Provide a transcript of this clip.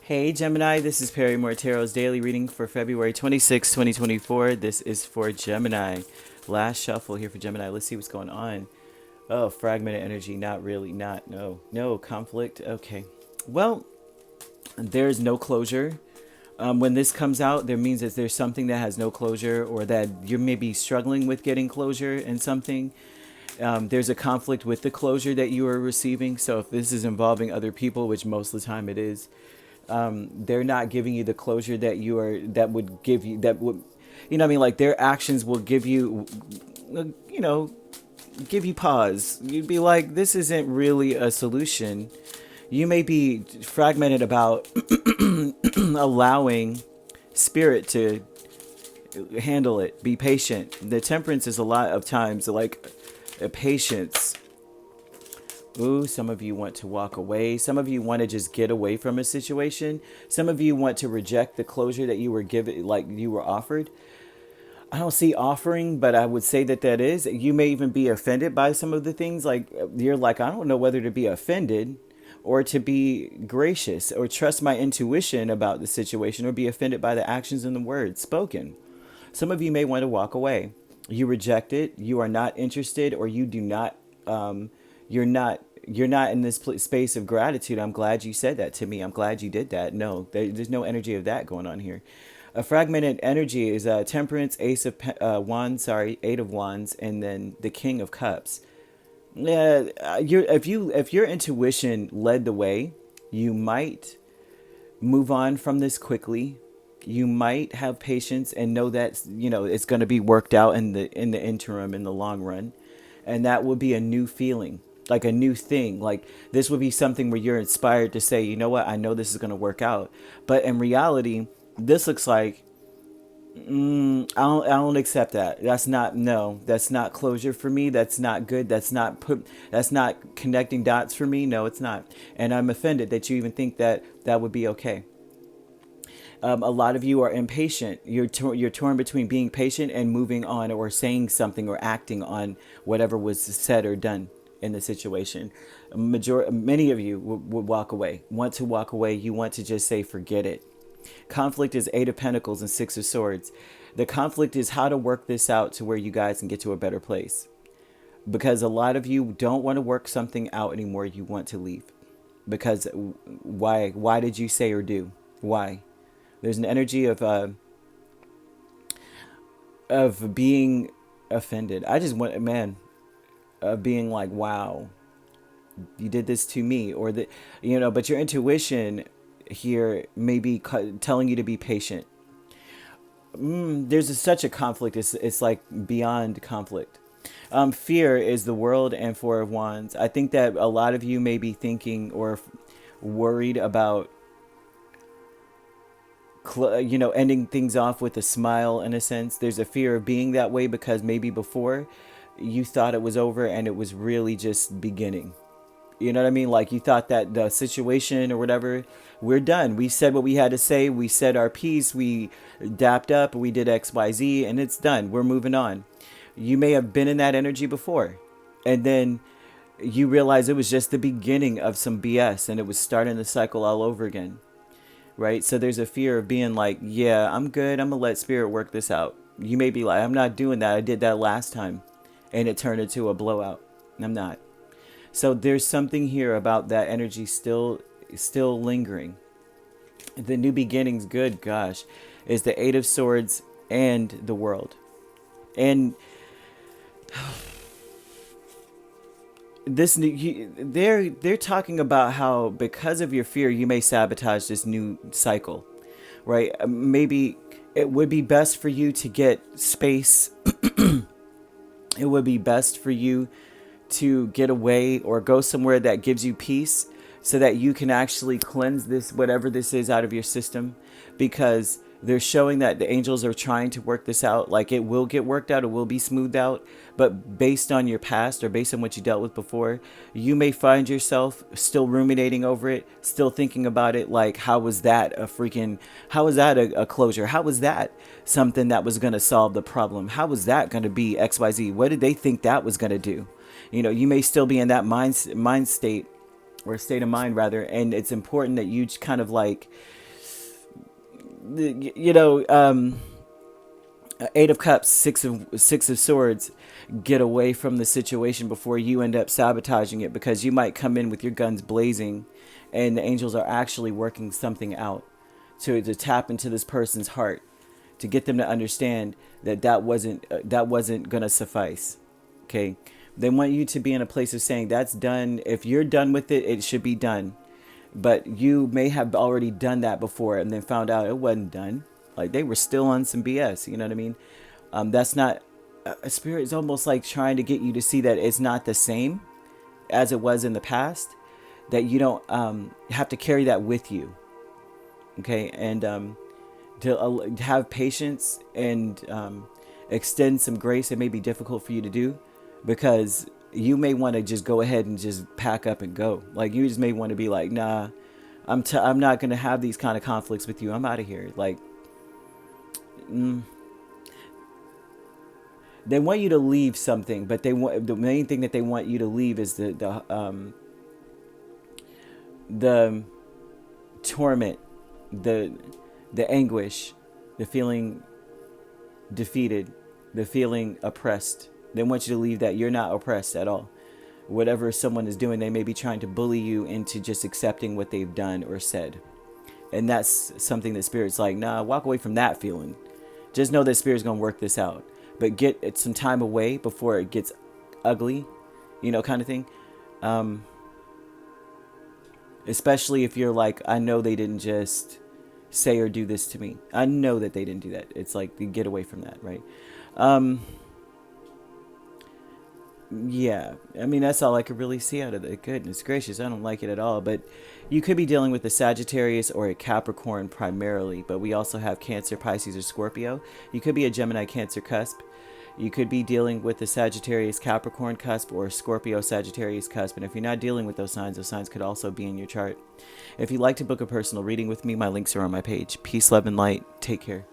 Hey Gemini, this is Perrymore Tarot's daily reading for February 26, 2024. This is for Gemini. Last shuffle here for Gemini. Let's see what's going on. Oh, fragmented energy. Not really. No conflict. Okay. Well, there's no closure. When this comes out, there means that there's something that has no closure, or that you're maybe struggling with getting closure in something. There's a conflict with the closure that you are receiving. So if this is involving other people, which most of the time it is, they're not giving you the closure that that would give you, that would, like their actions will give you, give you pause. You'd be like, this isn't really a solution. You may be fragmented about allowing spirit to handle it. Be patient. The temperance is a lot of times like a patience. Ooh, some of you want to walk away. Some of you want to just get away from a situation. Some of you want to reject the closure that you were given, like you were offered. I don't see offering, but I would say that is. You may even be offended by some of the things. Like you're like, I don't know whether to be offended or to be gracious or trust my intuition about the situation, or be offended by the actions and the words spoken. Some of you may want to walk away. You reject it. You are not interested, or you do not, you're not in this space of gratitude. I'm glad you said that to me. I'm glad you did that. No, there's no energy of that going on here. A fragmented energy is temperance, eight of wands, and then the king of cups. Yeah, if your intuition led the way, you might move on from this quickly. You might have patience and know that it's going to be worked out in the interim, in the long run, and that would be a new feeling. Like a new thing. Like this would be something where you're inspired to say, you know what, I know this is going to work out. But in reality, this looks like, I don't accept that. That's not closure for me. That's not good. That's not connecting dots for me. No, it's not. And I'm offended that you even think that would be okay. A lot of you are impatient. You're torn between being patient and moving on, or saying something or acting on whatever was said or done in the situation. Many of you would walk away, want to walk away. You want to just say, forget it. Conflict is Eight of Pentacles and Six of Swords. The conflict is how to work this out to where you guys can get to a better place. Because a lot of you don't want to work something out anymore. You want to leave. Because why? Why did you say or do? Why? There's an energy of being offended. I just want, man, of being like, wow, you did this to me, or that, but your intuition here may be telling you to be patient. There's such a conflict. It's like beyond conflict. Fear is the World and Four of Wands. I think that a lot of you may be thinking or worried about ending things off with a smile. In a sense, there's a fear of being that way because maybe before you thought it was over and it was really just beginning. You know what I mean? Like you thought that the situation or whatever, we're done. We said what we had to say. We said our piece. We dapped up. We did X, Y, Z, and it's done. We're moving on. You may have been in that energy before, and then you realize it was just the beginning of some BS, and it was starting the cycle all over again. Right? So there's a fear of being like, yeah, I'm good. I'm going to let spirit work this out. You may be like, I'm not doing that. I did that last time, and it turned into a blowout. I'm not. So there's something here about that energy still lingering. The new beginnings, good gosh, is the Eight of Swords and the World. And they're talking about how because of your fear, you may sabotage this new cycle, right? Maybe it would be best for you to get space. It would be best for you to get away or go somewhere that gives you peace, so that you can actually cleanse this, whatever this is, out of your system, because they're showing that the angels are trying to work this out. Like it will get worked out. It will be smoothed out. But based on your past, or based on what you dealt with before, you may find yourself still ruminating over it, still thinking about it. Like, how was that a closure? How was that something that was going to solve the problem? How was that going to be XYZ? What did they think that was going to do? You may still be in that mind state or a state of mind rather. And it's important that you kind of like, you know, Eight of Cups, Six of Swords, get away from the situation before you end up sabotaging it, because you might come in with your guns blazing and the angels are actually working something out to tap into this person's heart, to get them to understand that that wasn't gonna suffice. Okay, they want you to be in a place of saying that's done. If you're done with it, it should be done. But you may have already done that before and then found out it wasn't done. Like they were still on some BS. You know what I mean? That's not, a spirit is almost like trying to get you to see that it's not the same as it was in the past. That you don't have to carry that with you. Okay, and to have patience and extend some grace. It may be difficult for you to do, because you may want to just go ahead and just pack up and go. Like you just may want to be like, nah, I'm not going to have these kind of conflicts with you. I'm out of here. Like, they want you to leave something, but the main thing that they want you to leave is the torment, the anguish, the feeling defeated, the feeling oppressed. They want you to leave that. You're not oppressed at all. Whatever someone is doing, they may be trying to bully you into just accepting what they've done or said. And that's something that Spirit's like, nah, walk away from that feeling. Just know that Spirit's going to work this out. But get it some time away before it gets ugly, you know, kind of thing. Especially if you're like, I know they didn't just say or do this to me. I know that they didn't do that. It's like, you get away from that, right? Yeah, I mean, that's all I could really see out of it. Goodness gracious, I don't like it at all. But you could be dealing with a Sagittarius or a Capricorn primarily, but we also have Cancer, Pisces, or Scorpio. You could be a Gemini, Cancer cusp. You could be dealing with the Sagittarius, Capricorn cusp, or Scorpio, Sagittarius cusp. And if you're not dealing with those signs could also be in your chart. If you'd like to book a personal reading with me, my links are on my page. Peace, love, and light. Take care.